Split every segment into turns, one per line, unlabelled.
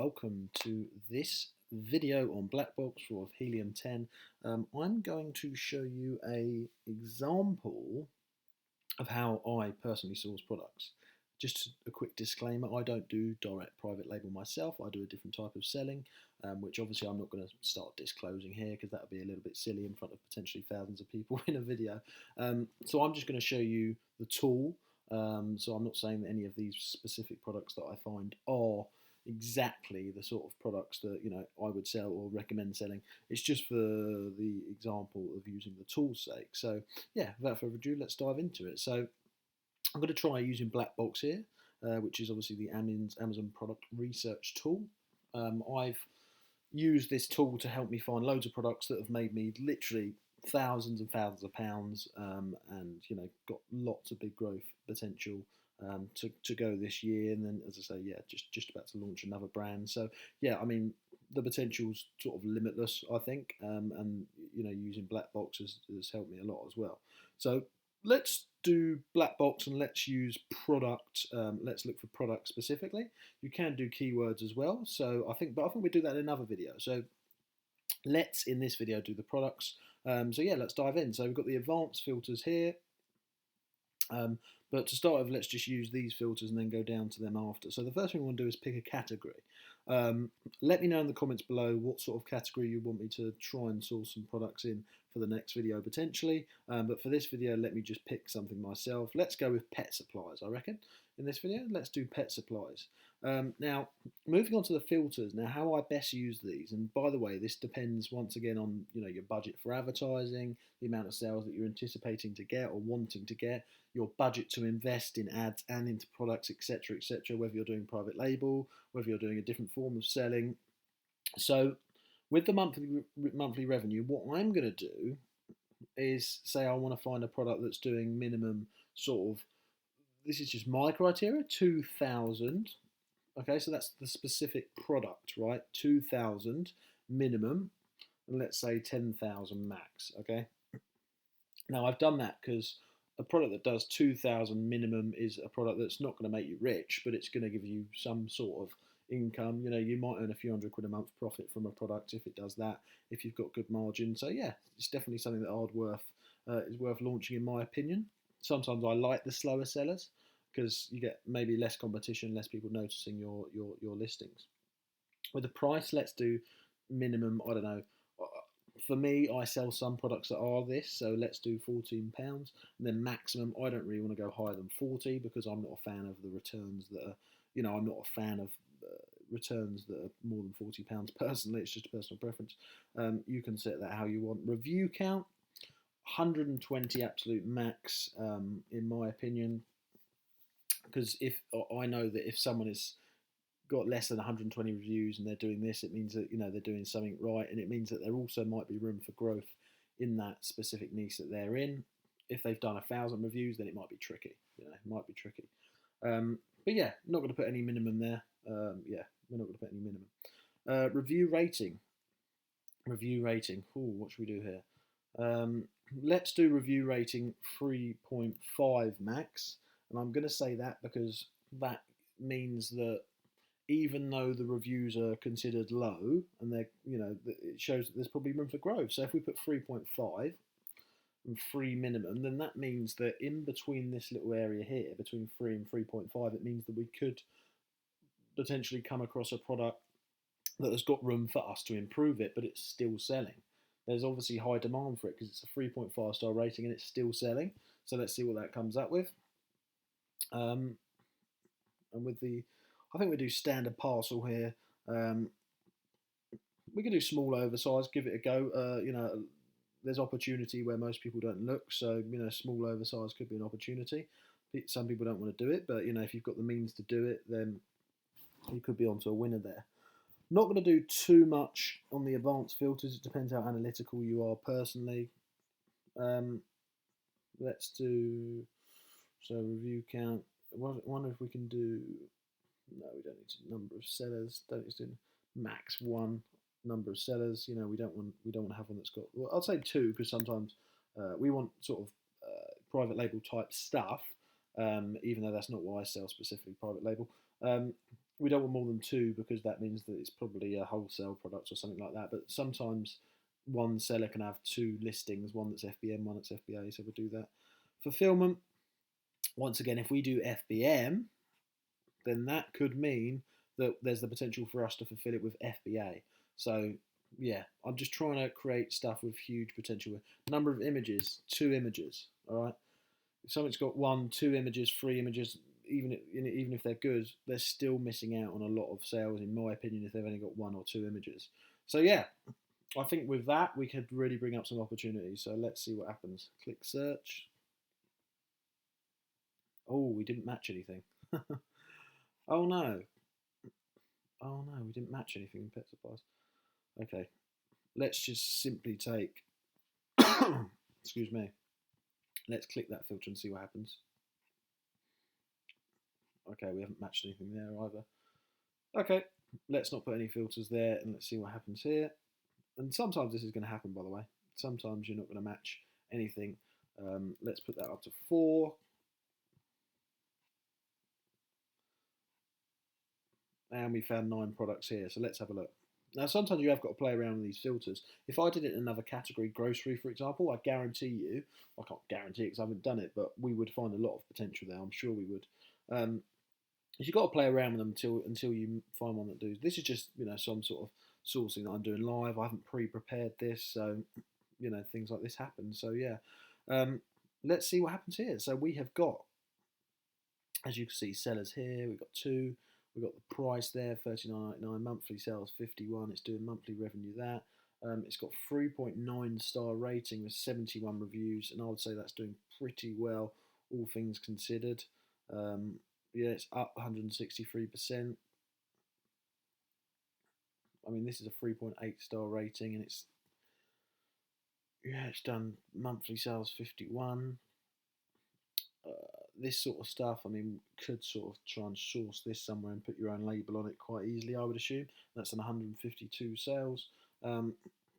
welcome to this video on Black Box for Helium 10. I'm going to show you a example of how I personally source products. Just a quick disclaimer, I don't do direct private label myself. I do a different type of selling, which obviously I'm not going to start disclosing here because that would be a little bit silly in front of potentially thousands of people in a video. So I'm just going to show you the tool. So I'm not saying that any of these specific products that I find are exactly the sort of products that I would sell or recommend selling. It's just for the example of using the tool's sake. So yeah, without further ado, let's dive into it. So I'm going to try using Black Box here, which is obviously the Amazon product research tool. I've used this tool to help me find loads of products that have made me literally thousands and thousands of pounds, and got lots of big growth potential to go this year. And then, as I say, yeah, just about to launch another brand. So yeah, I mean, the potential's sort of limitless, I think, and using Black Box has helped me a lot as well. So let's do Black Box and let's use product. Let's look for product specifically. You can do keywords as well. So I think we do that in another video. So let's, in this video, do the products. So yeah, let's dive in. So we've got the advanced filters here. But to start with, let's just use these filters and then go down to them after. So the first thing we want to do is pick a category. Let me know in the comments below what sort of category you want me to try and source some products in for the next video potentially. But for this video, let me just pick something myself. Let's go with pet supplies, I reckon. In this video, let's do pet supplies. Now, moving on to the filters. Now, how I best use these, and by the way, this depends once again on your budget for advertising, the amount of sales that you're anticipating to get or wanting to get, your budget to invest in ads and into products, etc., etc. Whether you're doing private label, whether you're doing a different form of selling. So, with the monthly revenue, what I'm going to do is say I want to find a product that's doing minimum sort of. This is just my criteria, 2,000. Okay, so that's the specific product, right? 2,000 minimum, and let's say 10,000 max, okay? Now, I've done that because a product that does 2,000 minimum is a product that's not going to make you rich, but it's going to give you some sort of income. You might earn a few £100 a month profit from a product if it does that, if you've got good margin. So yeah, it's definitely something that is worth launching, in my opinion. Sometimes I like the slower sellers because you get maybe less competition, less people noticing your listings. With the price, let's do minimum, I don't know. For me, I sell some products that are this, so let's do £14. And then maximum, I don't really want to go higher than 40 because I'm not a fan of the returns that are, I'm not a fan of returns that are more than £40 personally. It's just a personal preference. You can set that how you want. Review count, 120 absolute max, in my opinion, because if I know that if someone has got less than 120 reviews and they're doing this, it means that they're doing something right, and it means that there also might be room for growth in that specific niche that they're in. If they've done 1,000 reviews, then it might be tricky. It might be tricky. But yeah, not going to put any minimum there. Yeah, we're not going to put any minimum. Review rating. Ooh, what should we do here? Let's do review rating 3.5 max. And I'm going to say that because that means that even though the reviews are considered low, and they're, it shows that there's probably room for growth. So if we put 3.5 and 3 minimum, then that means that in between this little area here, between 3 and 3.5, it means that we could potentially come across a product that has got room for us to improve it, but it's still selling. There's obviously high demand for it because it's a 3.5 star rating and it's still selling. So let's see what that comes up with. And with I think we do standard parcel here. We can do small oversized, give it a go. There's opportunity where most people don't look. So, small oversized could be an opportunity. Some people don't want to do it, but, if you've got the means to do it, then you could be onto a winner there. Not going to do too much on the advanced filters. It depends how analytical you are personally. Let's do, so review count. I wonder if we can do, no, we don't need to, number of sellers. Don't need to do max 1 number of sellers. We don't want to have one that's got, well, I'll say 2 because sometimes we want sort of private label type stuff, even though that's not why I sell specifically private label. we don't want more than 2 because that means that it's probably a wholesale product or something like that. But sometimes one seller can have 2 listings, one that's FBM, one that's FBA, so we'll do that. Fulfillment, once again, if we do FBM, then that could mean that there's the potential for us to fulfill it with FBA. So yeah, I'm just trying to create stuff with huge potential. Number of images, 2 images, all right? If something's got 1, 2 images, 3 images, even if they're good, they're still missing out on a lot of sales, in my opinion, if they've only got 1 or 2 images. So yeah, I think with that, we could really bring up some opportunities. So let's see what happens. Click search. Oh, we didn't match anything. Oh no. Oh no, we didn't match anything in pet supplies. Okay, let's just simply take, excuse me, let's click that filter and see what happens. Okay, we haven't matched anything there either. Okay, let's not put any filters there and let's see what happens here. And sometimes this is going to happen, by the way. Sometimes you're not going to match anything. Let's put that up to 4. And we found 9 products here. So let's have a look. Now, sometimes you have got to play around with these filters. If I did it in another category, grocery, for example, I guarantee you, I can't guarantee it because I haven't done it, but we would find a lot of potential there. I'm sure we would. You've got to play around with them until you find one that does. This is just, some sort of sourcing that I'm doing live. I haven't pre-prepared this, so, things like this happen. So, yeah. Let's see what happens here. So we have got, as you can see, sellers here. We've got 2. We've got the price there, $39.99, monthly sales 51. It's doing monthly revenue there. It's got 3.9 star rating with 71 reviews, and I would say that's doing pretty well, all things considered. Yeah, it's up 163%. I mean, this is a 3.8 star rating, and it's done monthly sales 51. This sort of stuff, I mean, could sort of try and source this somewhere and put your own label on it quite easily, I would assume. That's an 152 sales.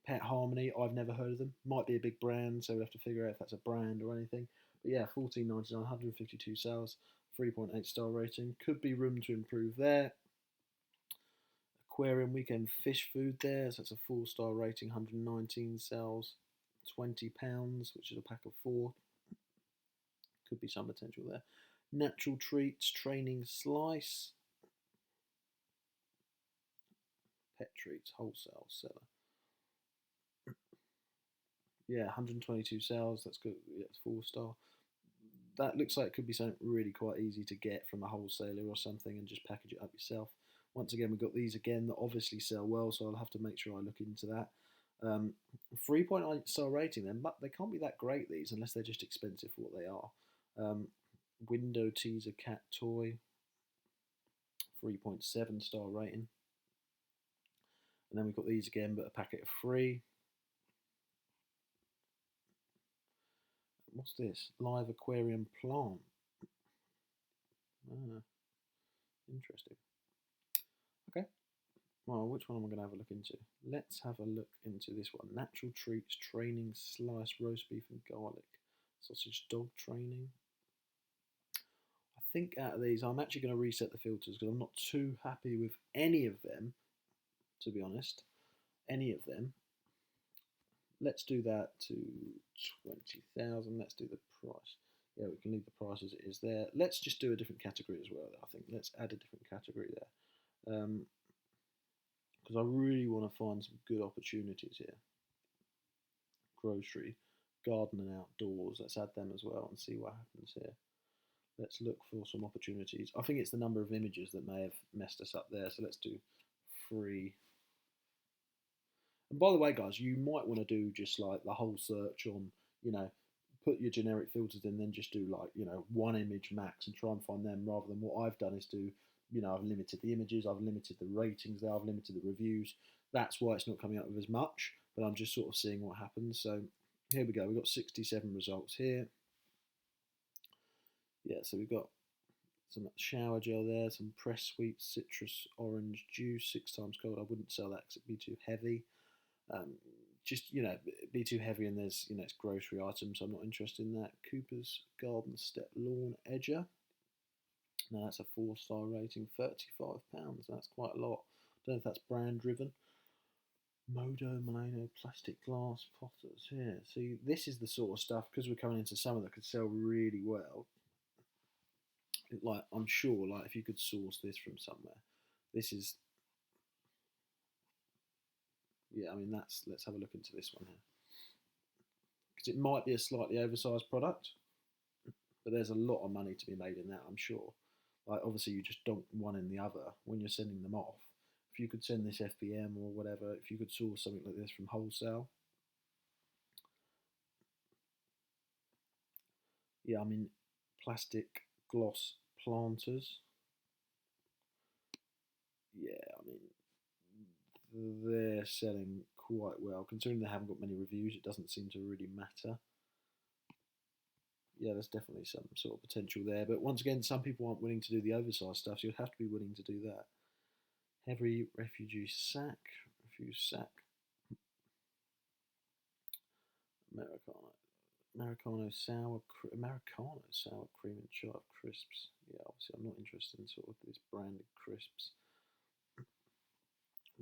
Pet Harmony, I've never heard of them. Might be a big brand, so we'll have to figure out if that's a brand or anything. But yeah, $14.99, 152 sales, 3.8 star rating. Could be room to improve there. Aquarium Weekend Fish Food there, so that's a 4-star rating, 119 sales, £20, which is a pack of 4. Could be some potential there. Natural Treats Training Slice. Pet Treats Wholesale Seller. Yeah, 122 sales. That's good. Yeah, it's 4-star. That looks like it could be something really quite easy to get from a wholesaler or something and just package it up yourself. Once again, we've got these again that obviously sell well, so I'll have to make sure I look into that. 3.8 star rating then, but they can't be that great, these, unless they're just expensive for what they are. Window Teaser Cat Toy, 3.7 star rating. And then we've got these again, but a packet of 3. What's this? Live Aquarium Plant. Ah, interesting. Okay. Well, which one am I going to have a look into? Let's have a look into this one. Natural Treats Training Sliced Roast Beef and Garlic. Sausage Dog Training. I think out of these, I'm actually going to reset the filters because I'm not too happy with any of them, to be honest. Any of them. Let's do that to 20,000. Let's do the price. Yeah, we can leave the price as it is there. Let's just do a different category as well. I think let's add a different category there. Because I really want to find some good opportunities here. Grocery, garden and outdoors. Let's add them as well and see what happens here. Let's look for some opportunities. I think it's the number of images that may have messed us up there. So let's do 3. And by the way, guys, you might want to do just like the whole search on, put your generic filters in, then just do like, 1 image max and try and find them, rather than what I've done is do, I've limited the images, I've limited the ratings there, I've limited the reviews. That's why it's not coming up with as much, but I'm just sort of seeing what happens. So here we go. We've got 67 results here. Yeah, so we've got some shower gel there, some press sweet citrus orange juice, 6 times cold. I wouldn't sell that because it'd be too heavy. Just, be too heavy, and there's, it's grocery items, so I'm not interested in that. Cooper's Garden Step Lawn Edger. Now that's a 4-star rating, £35. That's quite a lot. Don't know if that's brand driven. Modo, Milano, plastic glass potters here. See, this is the sort of stuff, because we're coming into summer, that could sell really well. Like, I'm sure, like, if you could source this from somewhere, this is, yeah, I mean, let's have a look into this one here. Because it might be a slightly oversized product, but there's a lot of money to be made in that, I'm sure. Like, obviously, you just dunk one in the other when you're sending them off. If you could send this FBM or whatever, if you could source something like this from wholesale, yeah, I mean, plastic gloss planters, yeah, I mean, they're selling quite well. Considering they haven't got many reviews, it doesn't seem to really matter. Yeah, there's definitely some sort of potential there. But once again, some people aren't willing to do the oversized stuff, so you'd have to be willing to do that. Heavy refugee sack, refuse sack, Americano, Americano sour cream and chive crisps. Yeah, obviously I'm not interested in sort of these branded crisps.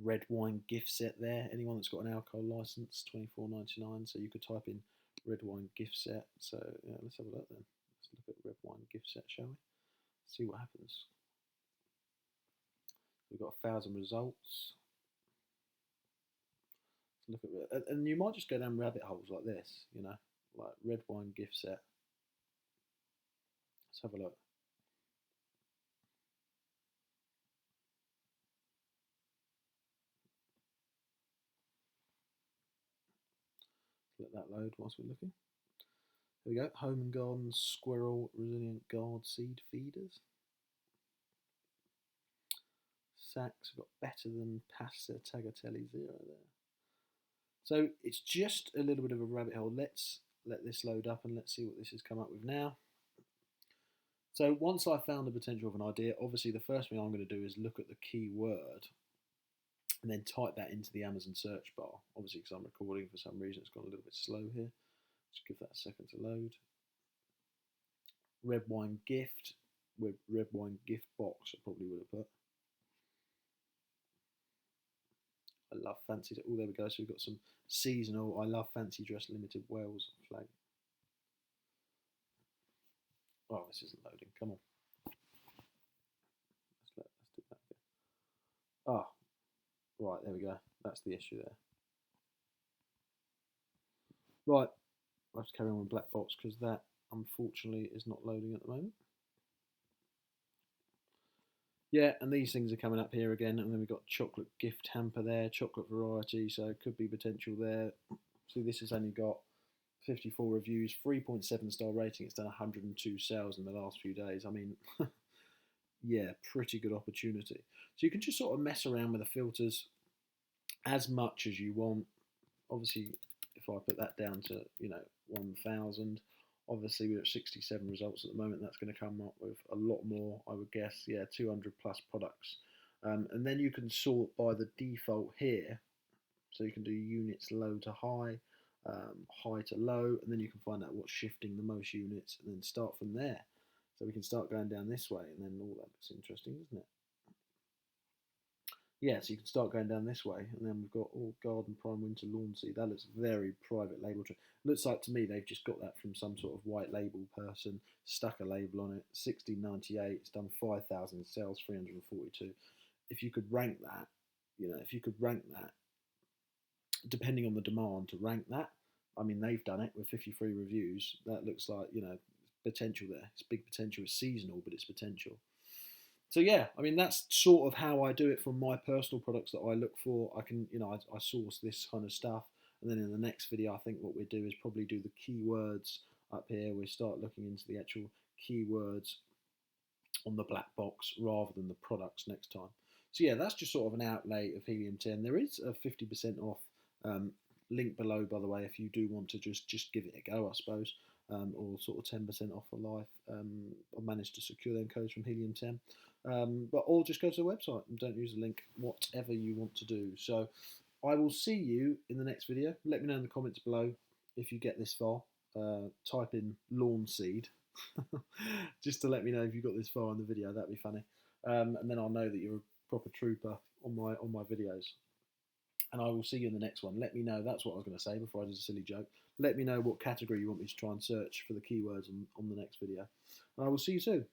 Red wine gift set there. Anyone that's got an alcohol license, $24.99. So you could type in red wine gift set. So yeah, let's have a look then. Let's look at red wine gift set, shall we? See what happens. We've got 1,000 results. Look at it, and you might just go down rabbit holes like this, you know, like red wine gift set. Let's have a look. Let that load whilst we're looking. There we go. Home and Garden Squirrel Resilient Guard Seed Feeders. Sacks got better than Pasta Tagliatelle Zero there. So it's just a little bit of a rabbit hole. Let's let this load up and let's see what this has come up with now. So once I found the potential of an idea, obviously the first thing I'm going to do is look at the keyword and then type that into the Amazon search bar. Obviously, because I'm recording, for some reason it's gone a little bit slow here. Just give that a second to load. Red wine gift with red wine gift box, I probably would have put. I love fancy. Oh, there we go. So we've got some seasonal. I love fancy dress limited Wales flag. Oh, this isn't loading. Come on. Let's do that again. Ah, right. There we go. That's the issue there. Right. I have to carry on with black box because that unfortunately is not loading at the moment. Yeah, and these things are coming up here again, and then we've got chocolate gift hamper there, chocolate variety, so it could be potential there. See, this has only got 54 reviews, 3.7 star rating. It's done 102 sales in the last few days. I mean, yeah, pretty good opportunity. So you can just sort of mess around with the filters as much as you want. Obviously, if I put that down to, 1,000, obviously we're at 67 results at the moment. That's going to come up with a lot more, I would guess. Yeah, 200 plus products. And then you can sort by the default here. So you can do units low to high, high to low, and then you can find out what's shifting the most units and then start from there. So we can start going down this way, and then all that looks interesting, doesn't it? Yeah, so you can start going down this way, and then we've got all garden prime winter lawn seed. That looks very private label. Looks like to me they've just got that from some sort of white label person, stuck a label on it. 1698. It's done 5,000 sales, 342. If you could rank that, if you could rank that, depending on the demand to rank that, I mean they've done it with 53 reviews. That looks like potential there. It's big potential. It's seasonal, but it's potential. So yeah, I mean that's sort of how I do it from my personal products that I look for. I can, I source this kind of stuff, and then in the next video, I think what we do is probably do the keywords up here. We start looking into the actual keywords on the black box rather than the products next time. So yeah, that's just sort of an outlay of Helium-10. There is a 50% off link below, by the way, if you do want to just give it a go, I suppose, or sort of 10% off for life. I managed to secure them codes from Helium-10. Or just go to the website and don't use the link, whatever you want to do. So I will see you in the next video. Let me know in the comments below if you get this far. Type in lawn seed Just to let me know if you got this far in the video. That'd be funny. And then I'll know that you're a proper trooper on my videos. And I will see you in the next one. Let me know. That's what I was going to say before I did a silly joke. Let me know what category you want me to try and search for the keywords on the next video. And I will see you soon.